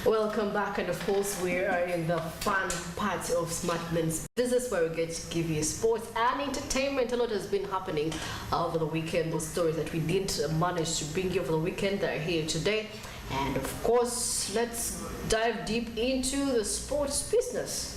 Welcome back, and of course we are in the fun part of SmartImeS. This is where we get to give you sports and entertainment. A lot has been happening over the weekend. Those stories that we didn't manage to bring you over the weekend are here today. And of course, let's dive deep into the sports business.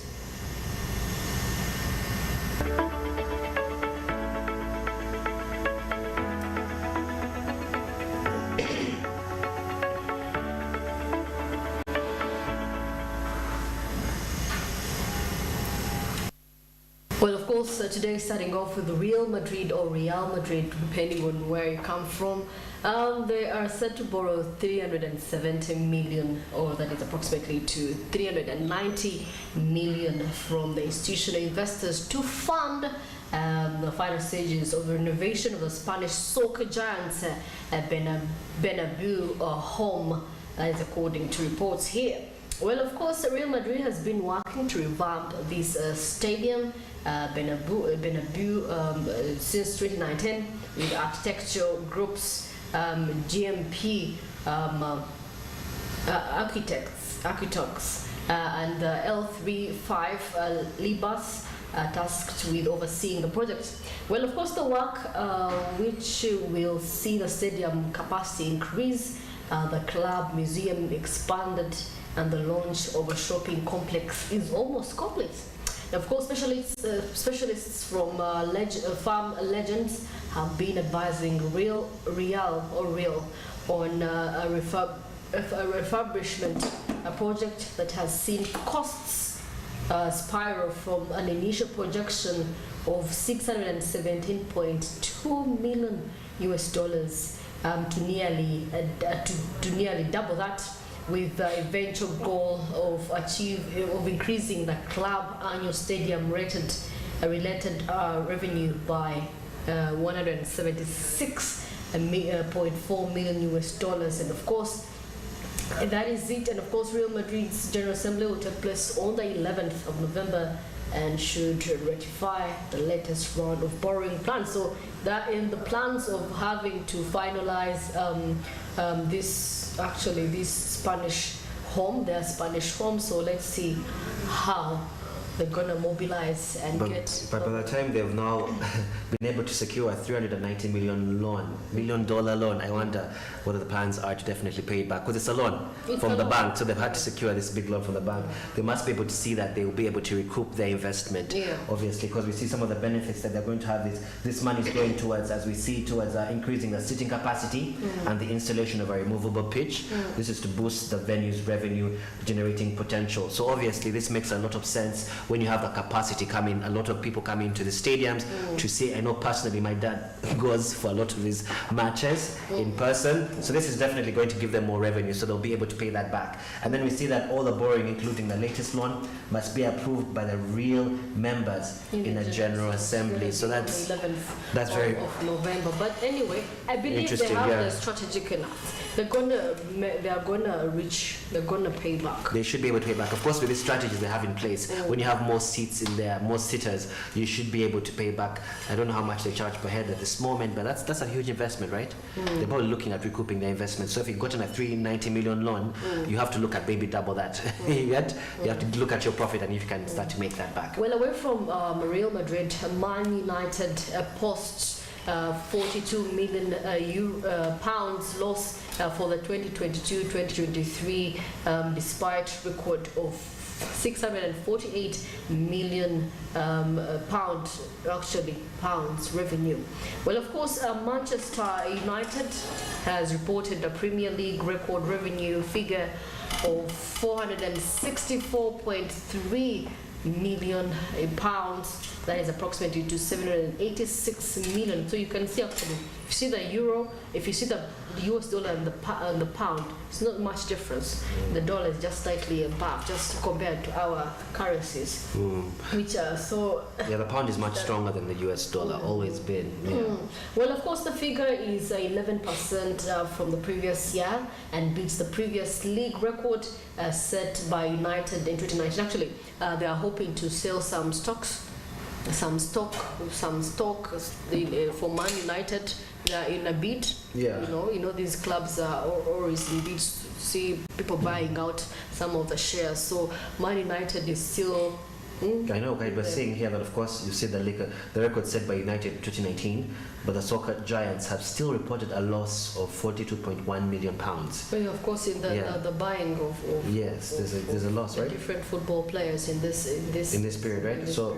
Well, of course, today starting off with Real Madrid, depending on where you come from. They are set to borrow 370 million, or that is approximately to 390 million from the institutional investors to fund the final stages of the renovation of the Spanish soccer giants Bernabeu home, that is according to reports here. Well, of course, Real Madrid has been working to revamp this stadium, Bernabeu, since 2019 with architectural groups, GMP architects, and L35 Libas tasked with overseeing the project. Well, of course, the work which will see the stadium capacity increase, the club museum expanded, and the launch of a shopping complex is almost complete. Of course, specialists from farm legends have been advising Real on a refurbishment, a project that has seen costs spiral from an initial projection of $617.2 million to nearly double that, with the eventual goal of increasing the club annual stadium related revenue by $176.4 million, and of course that is it. And of course, Real Madrid's General Assembly will take place on the 11th of November and should ratify the latest round of borrowing plans. So that in the plans of having to finalize this Spanish home, their Spanish home. So let's see how they're gonna mobilize and get. But by the time they've now been able to secure a $390 million loan, I wonder what the plans are to definitely pay it back, because it's a loan from the bank. So they've had to secure this big loan from the bank. They must be able to see that they will be able to recoup their investment. Obviously, because we see some of the benefits that they're going to have. This money is going towards, as we see, towards increasing the seating capacity and the installation of a removable pitch. This is to boost the venue's revenue generating potential. So obviously, this makes a lot of sense when you have the capacity coming, a lot of people coming to the stadiums to see. I know personally my dad goes for a lot of his matches in person, so this is definitely going to give them more revenue, so they'll be able to pay that back. And then we see that all the borrowing, including the latest loan, must be approved by the real members in a General Assembly. So that's 11th very of November. But anyway, I believe they have the strategic enough. They're gonna pay back. They should be able to pay back. Of course, with these strategies they have in place, when you have more seats in there, more sitters, you should be able to pay back. I don't know how much they charge per head at this moment, but that's a huge investment, right? They're probably looking at recouping their investment. So if you've gotten a $390 million loan, you have to look at maybe double that. You have to look at your profit, and if you can start to make that back. Well, away from Real Madrid, Man United posts 42 million pounds loss for the 2022-2023, despite record of 648 million pounds revenue. Well, of course, Manchester United has reported a Premier League record revenue figure of 464.3 million pounds. That is approximately to 786 million. So you can see, actually, if you see the euro, if you see the US dollar and the pound, it's not much difference. The dollar is just slightly above, just compared to our currencies, which are so. Yeah, the pound is much stronger than the US dollar, always been. Well, of course, the figure is 11% from the previous year and beats the previous league record set by United in 2019. Actually, they are hoping to sell some stock for Man United in a bid. Yeah. You know these clubs are always in bids. See people buying out some of the shares. So Man United is still. I know, right? We're seeing here that, of course, you see the record set by United in 2019, but the soccer giants have still reported a loss of £42.1 million. But of course, in the buying of yes, there's a loss, right? Different football players in this period, right? So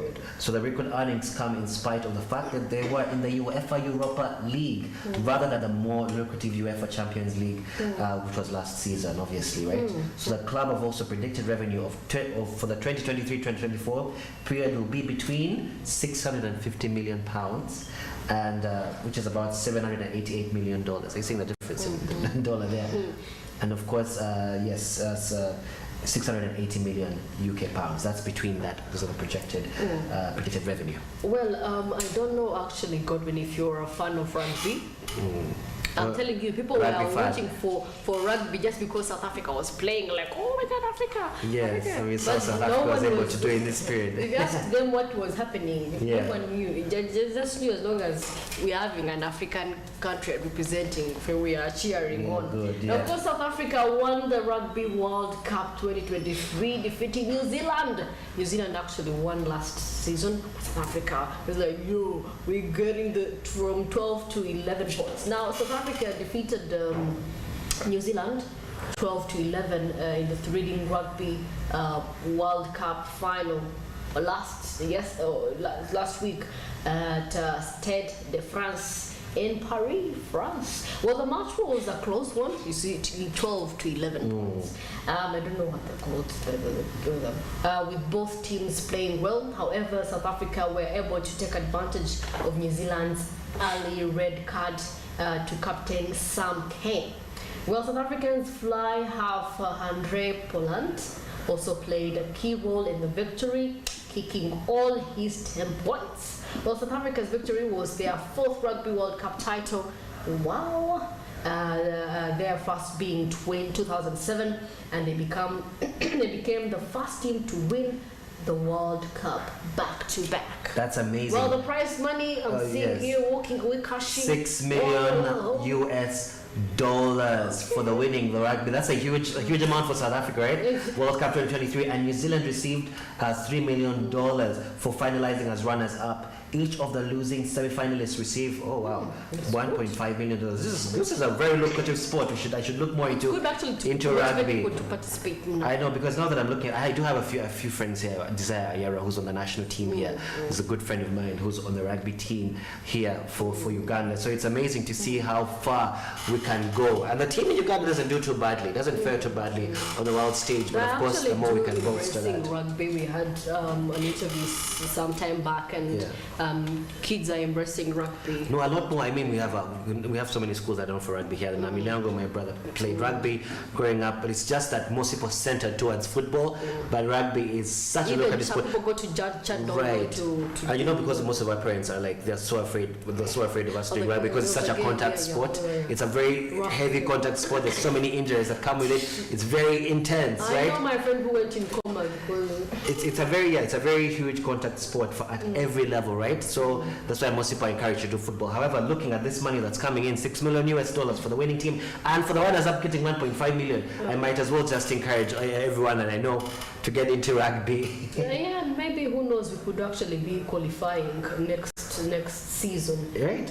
the record earnings come in spite of the fact that they were in the UEFA Europa League rather than the more lucrative UEFA Champions League, which was last season, obviously, right? So the club have also predicted revenue for the 2023-2024 period will be between £650 million and which is about $788 million. Are you seeing the difference in dollar there? And of course, yes, 680 million UK pounds. That's between that because of the projected revenue. Well, I don't know actually, Godwin, if you're a fan of rugby. I'm telling you, people were watching for rugby just because South Africa was playing, like, oh my God, Africa! Yes, Africa. so we saw South Africa was able to do in this period. If you asked them what was happening, no one knew. Just knew as long as we're having an African country representing, we are cheering on. Good, Now, of course, South Africa won the Rugby World Cup 2023, defeating New Zealand. New Zealand actually won last season. South Africa was like, yo, we're getting from 12 to 11 points. Now, South Africa defeated New Zealand 12 to 11 in the Threading Rugby World Cup final last week at Stade de France in Paris, France. Well, the match was a close one. You see, 12 to 11 points. I don't know what they called with both teams playing well. However, South Africa were able to take advantage of New Zealand's early red card to captain Sam Cane. Well, South Africans fly half Andre Poland also played a key role in the victory, kicking all his 10 points. Well, South Africa's victory was their 4th Rugby World Cup title. Wow! Their first being 2007, and they became the first team to win the World Cup back to back. That's amazing. Well, the prize money I'm seeing here walking away cashing $6 million US dollars for the winning the rugby. That's a huge amount for South Africa, right? World Cup 2023, and New Zealand received $3 million for finalizing as runners up. Each of the losing semi-finalists received $1.5 million. This is a very lucrative sport. I should look more into rugby. To participate. I know, because now that I'm looking, I do have a few friends here. Desire Ayara, who's on the national team here, who's a good friend of mine, who's on the rugby team here for Uganda. So it's amazing to see how far we can go. And the team in Uganda doesn't do too badly, doesn't fare too badly on the world stage. But of course, the more we can boast to that. Rugby, we had an interview some time back, and kids are embracing rugby. No, a lot more. I mean, we have so many schools that are known for rugby here. And Namilango, my brother, played rugby growing up, but it's just that most people centered towards football. But rugby is such a lucrative sport. People go to Chad, right? And you know, because most of our parents are like, they're so afraid of us doing rugby because it's such a contact sport. It's a very heavy contact sport. There's so many injuries that come with it. It's very intense, right? I know my friend who went in coma because it's a very huge contact sport at every level, right? So that's why most people are encouraged to do football. However, looking at this money that's coming in, $6 million US dollars for the winning team, and for the runners up getting 1.5 million, I might as well just encourage everyone that I know to get into rugby. Yeah, maybe who knows, we could actually be qualifying next season, right?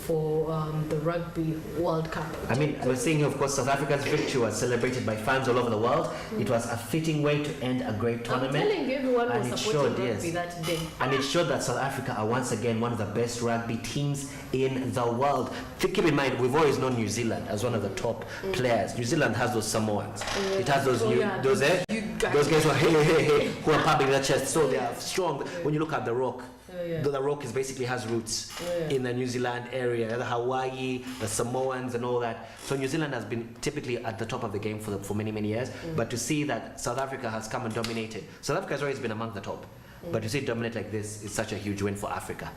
For the Rugby World Cup. I mean, we're seeing here, of course, South Africa's victory was celebrated by fans all over the world. It was a fitting way to end a great tournament. I'm telling you, everyone was supporting rugby that day. And it showed that South Africa are once again one of the best rugby teams in the world. Keep in mind, we've always known New Zealand as one of the top players. New Zealand has those Samoans. It has those those guys who are pumping their chest, so they are strong. When you look at the Rock, the Rock basically has roots in the New Zealand area, the Hawaii, the Samoans, and all that. So New Zealand has been typically at the top of the game for many years. But to see that South Africa has come and dominated, South Africa has always been among the top. But to see it dominate like this is such a huge win for Africa.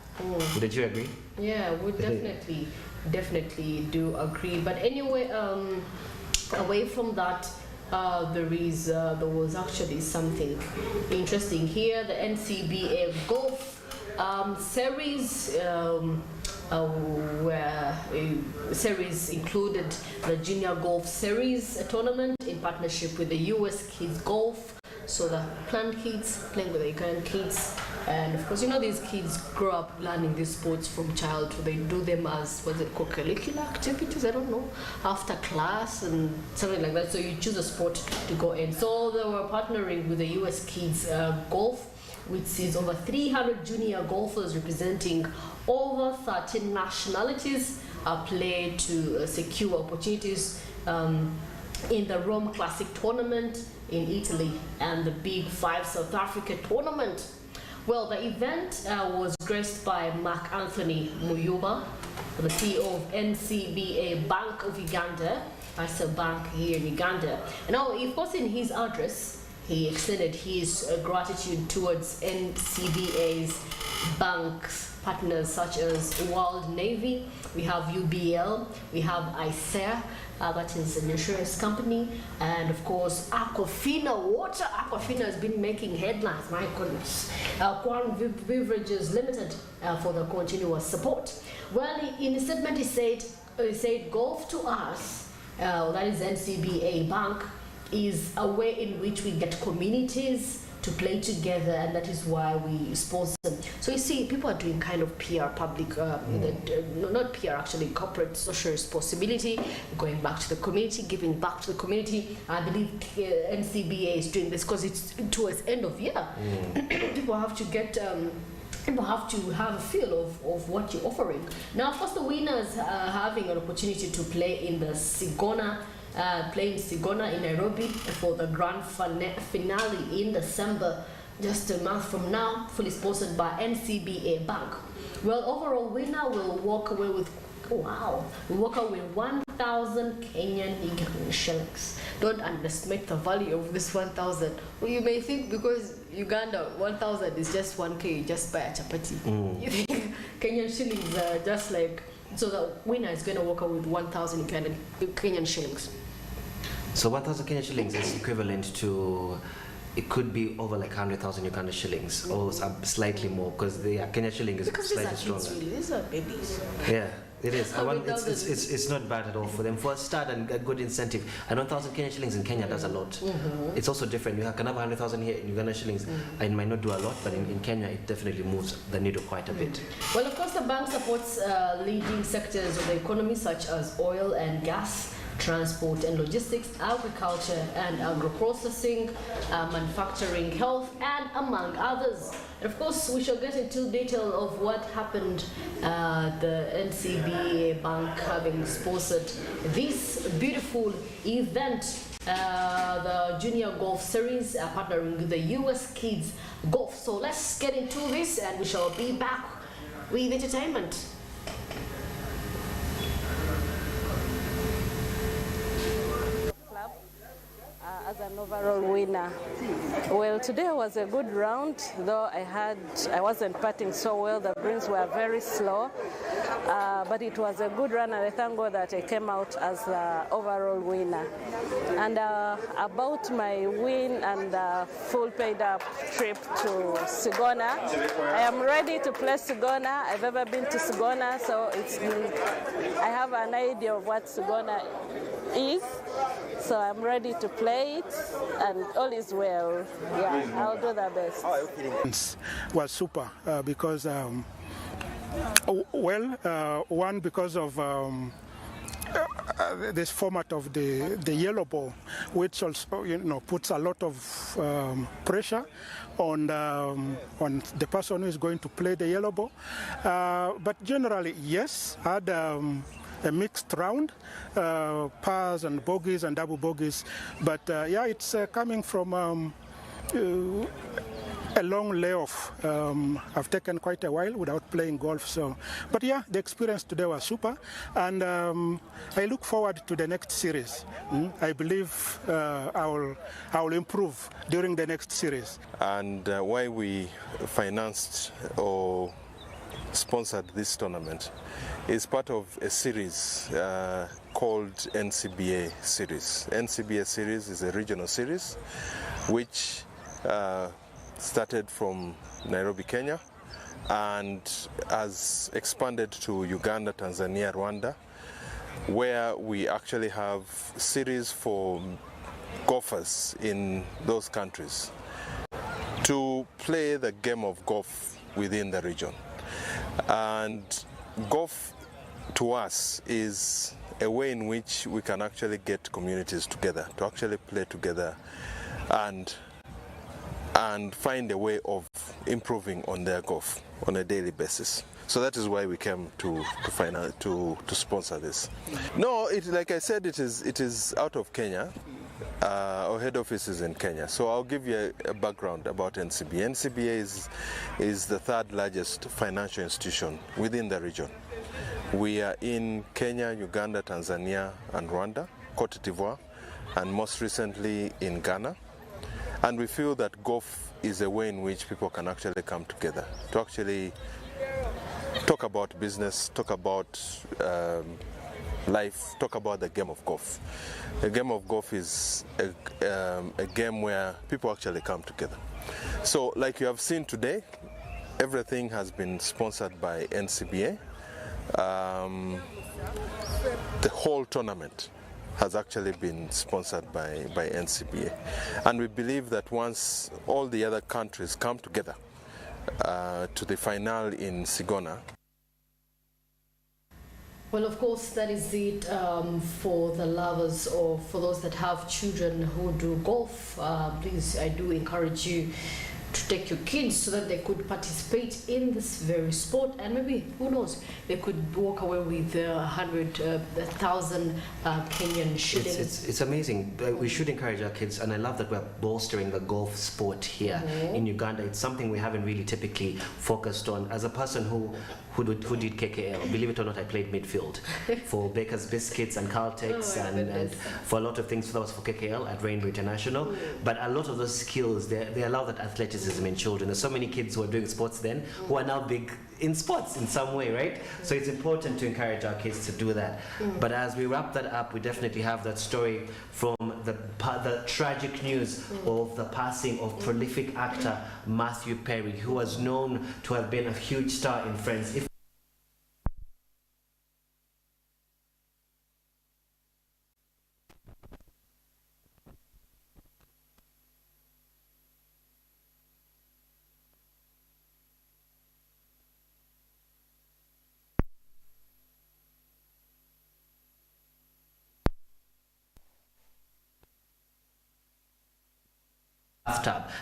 Wouldn't you agree? Yeah, we definitely do agree. But anyway, away from that, there was actually something interesting here. The NCBA Golf Series where a series included the Junior Golf Series tournament in partnership with the US Kids Golf. So the Ugandan kids playing with the Ugandan kids. And of course, you know, these kids grow up learning these sports from childhood. They do them as, what's it called, curricular activities, I don't know, after class and something like that. So you choose a sport to go in. So they were partnering with the US Kids Golf, which is over 300 junior golfers representing over 13 nationalities, play to secure opportunities in the Rome Classic tournament in Italy and the Big Five South Africa tournament. Well, the event was graced by Mark Anthony Muyuba, the CEO of NCBA Bank of Uganda. That's a bank here in Uganda. And now, of course, in his address, he extended his gratitude towards NCBA's banks partners such as World Navy, we have UBL, we have ICER, that is an insurance company, and of course Aquafina Water. Aquafina has been making headlines, my goodness. Crown Beverages Limited for the continuous support. Well, in a statement he said golf to us, that is NCBA Bank, is a way in which we get communities to play together, and that is why we sponsor them. So you see, people are doing kind of PR, public, not PR actually, corporate social responsibility, going back to the community, giving back to the community. I believe NCBA is doing this because it's towards end of year. People have to get people have to have a feel of what you're offering. Now, of course, the winners are having an opportunity to play in the Sigona, playing Sigona in Nairobi for the grand finale in December, just a month from now, fully sponsored by NCBA Bank. Well, overall winner will walk away with, wow, will walk away with 1,000 Kenyan shillings. Don't underestimate the value of this 1,000. Well, you may think because Uganda, 1,000 is just 1K, you just buy a chapati. You think Kenyan shillings are just like, so the winner is going to walk away with 1,000 Kenyan shillings. So 1,000 Kenyan shillings is equivalent to, it could be over like 100,000 Uganda shillings, or slightly more, because the Kenyan shilling is because slightly stronger. Really, these are babies. Yeah, it is. It's not bad at all for them. For a start and a good incentive, I know 1,000 Kenyan shillings in Kenya does a lot. It's also different. You can have 100,000 here in Uganda shillings. It might not do a lot, but in Kenya it definitely moves the needle quite a bit. Well, of course, the bank supports leading sectors of the economy such as oil and gas, transport and logistics, agriculture and agro-processing, manufacturing, health, and among others. And of course, we shall get into detail of what happened, the NCBA Bank having sponsored this beautiful event, the Junior Golf Series, partnering with the US Kids Golf. So let's get into this and we shall be back with entertainment. As an overall winner. Well, today was a good round, though I wasn't putting so well. The greens were very slow, but it was a good run, and I thank God that I came out as the overall winner. And about my win and the full paid-up trip to Sigona, I am ready to play Sigona. I've ever been to Sigona, so I have an idea of what Sigona is. So I'm ready to play it, and all is well. Yeah, I'll do the best. Was super because, one, because of this format of the yellow ball, which also puts a lot of pressure on the person who is going to play the yellow ball. But generally, yes, I had a mixed round, pars and bogeys and double bogeys, but yeah, it's coming from a long layoff. I've taken quite a while without playing golf, so, but yeah, the experience today was super, and I look forward to the next series. I believe I will improve during the next series. And why we financed or sponsored this tournament is part of a series called NCBA series. NCBA series is a regional series which started from Nairobi, Kenya, and has expanded to Uganda, Tanzania, Rwanda, where we actually have series for golfers in those countries to play the game of golf within the region. And golf to us is a way in which we can actually get communities together to actually play together and find a way of improving on their golf on a daily basis. So that is why we came to sponsor this. No, like I said, it is out of Kenya. Our head office is in Kenya. So I'll give you a background about NCBA. NCBA is the third largest financial institution within the region. We are in Kenya, Uganda, Tanzania, and Rwanda, Cote d'Ivoire, and most recently in Ghana. And we feel that golf is a way in which people can actually come together to actually talk about business, talk about life, talk about the game of golf. The game of golf is a game where people actually come together. So like you have seen today, everything has been sponsored by NCBA. The whole tournament has actually been sponsored by NCBA. And we believe that once all the other countries come together to the final in Sigona. Well, of course, that is it for the lovers or for those that have children who do golf. Please, I do encourage you to take your kids so that they could participate in this very sport, and maybe, who knows, they could walk away with 100,000 Kenyan shillings. It's amazing. We should encourage our kids, and I love that we're bolstering the golf sport here in Uganda. It's something we haven't really typically focused on. As a person who did KKL, believe it or not, I played midfield for Baker's Biscuits and Caltex, and for a lot of things that was for KKL at Rainbow International. But a lot of those skills, they allow that athleticism in children. There's so many kids who are doing sports then who are now big in sports in some way, right? So it's important to encourage our kids to do that. But as we wrap that up, we definitely have that story from the tragic news of the passing of prolific actor Matthew Perry, who was known to have been a huge star in Friends.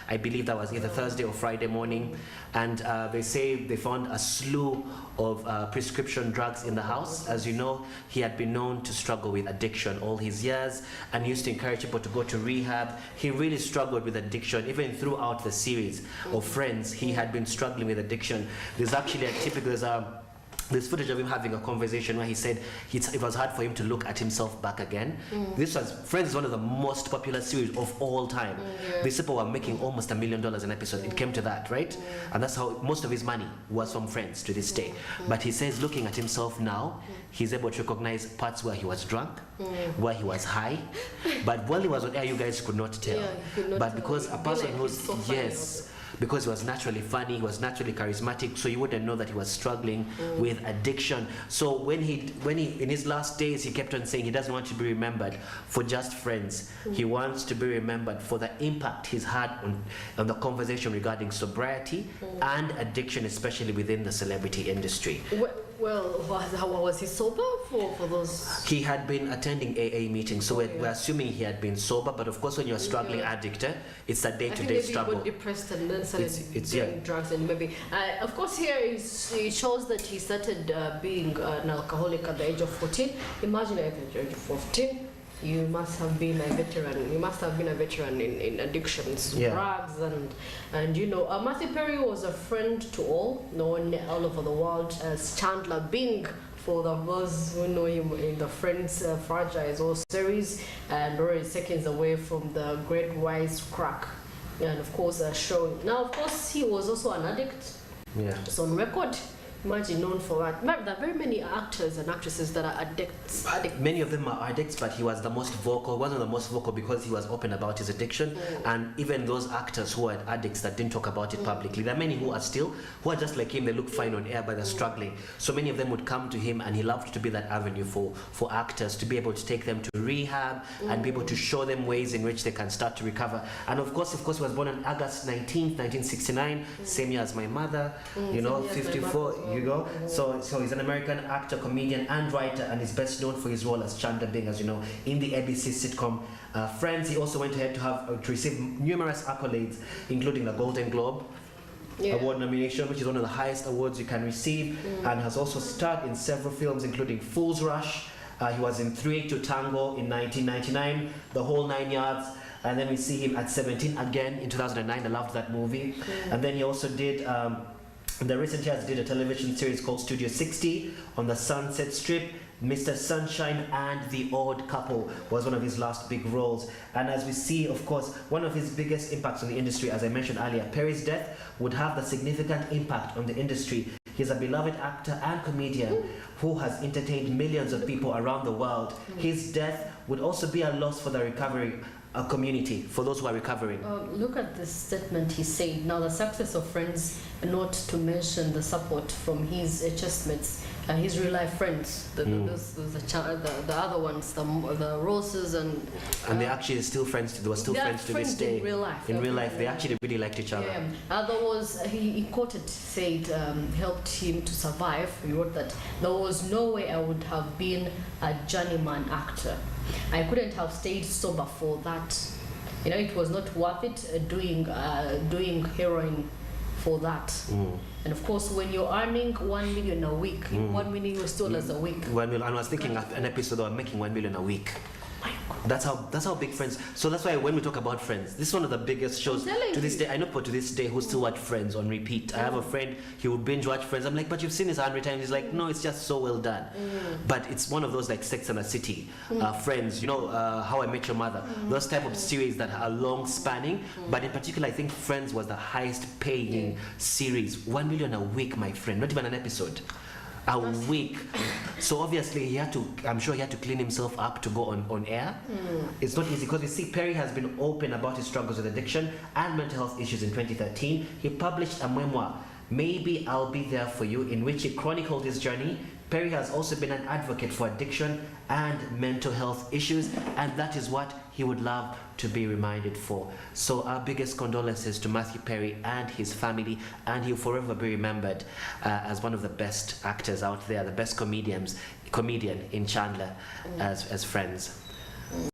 I believe that was either Thursday or Friday morning, and they say they found a slew of prescription drugs in the house. As you know, he had been known to struggle with addiction all his years and used to encourage people to go to rehab. He really struggled with addiction. Even throughout the series of Friends, he had been struggling with addiction. There's actually there's footage of him having a conversation where he said it was hard for him to look at himself back again. Friends is one of the most popular series of all time. These people were making almost $1 million an episode. It came to that, right? And that's how most of his money was from Friends to this day. But he says looking at himself now, he's able to recognize parts where he was drunk, where he was high. But while he was on air, you guys could not tell. But because a person who's, because he was naturally funny, he was naturally charismatic, so you wouldn't know that he was struggling with addiction. So when he in his last days, he kept on saying he doesn't want to be remembered for just Friends. He wants to be remembered for the impact he's had on the conversation regarding sobriety and addiction, especially within the celebrity industry. Well, was he sober for those? He had been attending AA meetings, so we're assuming he had been sober. But of course, when you're a struggling addict, it's a day-to-day struggle. Maybe he got depressed and then started doing drugs, and maybe. Of course, here it shows that he started being an alcoholic at the age of 14. Imagine at the age of 14. You must have been a veteran. You must have been a veteran in addictions, drugs, and you know, Matthew Perry was a friend to all, known all over the world as Chandler Bing. For those who know him in the Friends franchise or series, and already seconds away from the Great Wise Crack, and of course a show. Now, of course, he was also an addict. It's on record. Imagine, known for that. There are very many actors and actresses that are addicts. Many of them are addicts, but he was the most vocal, one of the most vocal because he was open about his addiction. And even those actors who are addicts that didn't talk about it publicly, there are many who are just like him. They look fine on air, but they're struggling. So many of them would come to him, and he loved to be that avenue for actors, to be able to take them to rehab and be able to show them ways in which they can start to recover. And of course, he was born on August 19th, 1969, same year as my mother, 54. You go. So he's an American actor, comedian, and writer, and is best known for his role as Chandler Bing, as you know, in the ABC sitcom Friends. He also went ahead to receive numerous accolades, including the Golden Globe Award nomination, which is one of the highest awards you can receive, and has also starred in several films, including Fool's Rush. He was in 3 to Tango in 1999, The Whole 9 Yards. And then we see him at 17 again in 2009. I loved that movie. And then he also did. In the recent years, did a television series called Studio 60 on the Sunset Strip. Mr. Sunshine and The Odd Couple was one of his last big roles. And as we see, of course, one of his biggest impacts on the industry, as I mentioned earlier, Perry's death would have the significant impact on the industry. He's a beloved actor and comedian who has entertained millions of people around the world. His death would also be a loss for the recovery community, for those who are recovering. Look at this statement he said. Now, the success of Friends, not to mention the support from his chestmates, his real life friends, the other ones, the Roses, and they actually still friends. They were still friends to this day. In real life. In real life, they actually really liked each other. There was, he quoted, said, helped him to survive. He wrote that there was no way I would have been a journeyman actor. I couldn't have stayed sober for that. It was not worth it doing heroin for that. And of course, when you're earning $1 million a week, $1 million a week. 1 million. I was thinking of an episode of making $1 million a week. That's how big Friends. So that's why when we talk about Friends, this is one of the biggest shows to this day. I know people to this day who still watch Friends on repeat. I have a friend, he would binge watch Friends. I'm like, but you've seen this 100 times. He's like, no, it's just so well done. But it's one of those like Sex and the City, Friends, How I Met Your Mother, those type of series that are long spanning. But in particular, I think Friends was the highest paying series. 1 million a week, my friend, not even an episode. A week. So obviously I'm sure he had to clean himself up to go on air. It's not easy because you see Perry has been open about his struggles with addiction and mental health issues. In 2013, he published a memoir, Maybe I'll Be There For You, in which he chronicled his journey. Perry has also been an advocate for addiction and mental health issues, and that is what he would love to be reminded for. So our biggest condolences to Matthew Perry and his family, and he'll forever be remembered as one of the best actors out there, the best comedian in Chandler as Friends.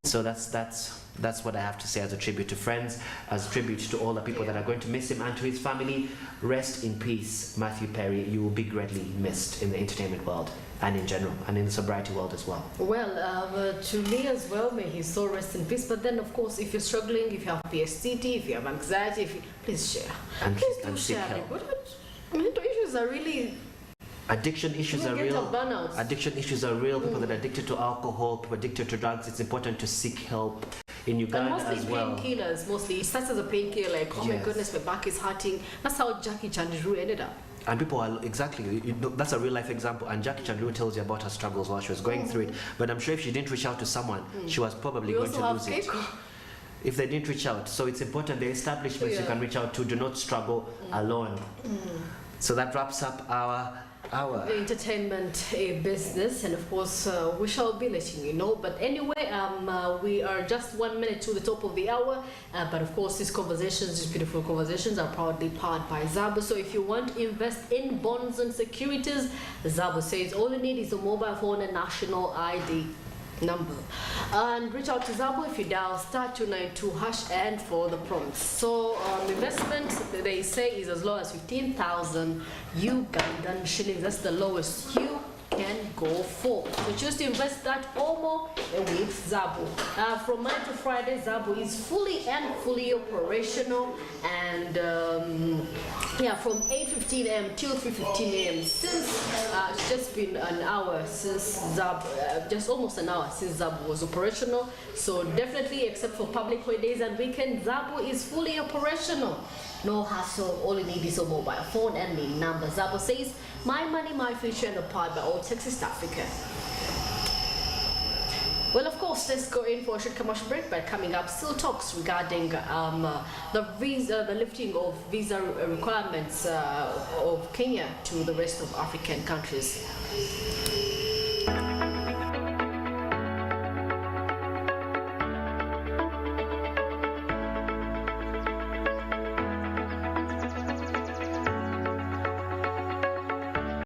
So that's what I have to say as a tribute to Friends, as a tribute to all the people that are going to miss him, and to his family. Rest in peace, Matthew Perry. You will be greatly missed in the entertainment world and in general, and in the sobriety world as well. Well, to me as well, may his soul rest in peace. But then, of course, if you're struggling, if you have PSTD, if you have anxiety, please share. Please do share. Mental issues are really... Addiction issues are real. Addiction issues are real. People that are addicted to alcohol, people addicted to drugs. It's important to seek help. In Uganda as well. Mostly painkillers. Mostly, it starts as a painkiller. Like, oh my goodness, my back is hurting. That's how Jackie Chandiru ended up. And people are that's a real life example. And Jackie Chandiru tells you about her struggles while she was going through it. But I'm sure if she didn't reach out to someone, she was probably going to lose it. If they didn't reach out. So it's important the establishments you can reach out to do not struggle alone. So that wraps up our the entertainment business, and of course we shall be letting you know. But anyway, we are just 1 minute to the top of the hour, but of course these beautiful conversations are proudly powered by Zabo. So if you want to invest in bonds and securities, Zabo says all you need is a mobile phone and national ID number, and reach out to Zabo if you dial *292# and for the prompts. So investment, they say, is as low as 15,000 Ugandan shillings. That's the lowest you can go. go for. So choose to invest that Omo with Zabu. From Monday to Friday, Zabu is fully operational, and yeah, from 8:15 a.m. till 3:15 a.m. since it's just been an hour since Zabu, just almost an hour since Zabu was operational. So definitely, except for public holidays and weekends, Zabu is fully operational. No hassle, all you need is a mobile phone and the number. Zabu says, my money, my future, and powered by all Texas Africa. Well, of course, let's go in for a short commercial break, but coming up, still talks regarding the lifting of visa requirements of Kenya to the rest of African countries.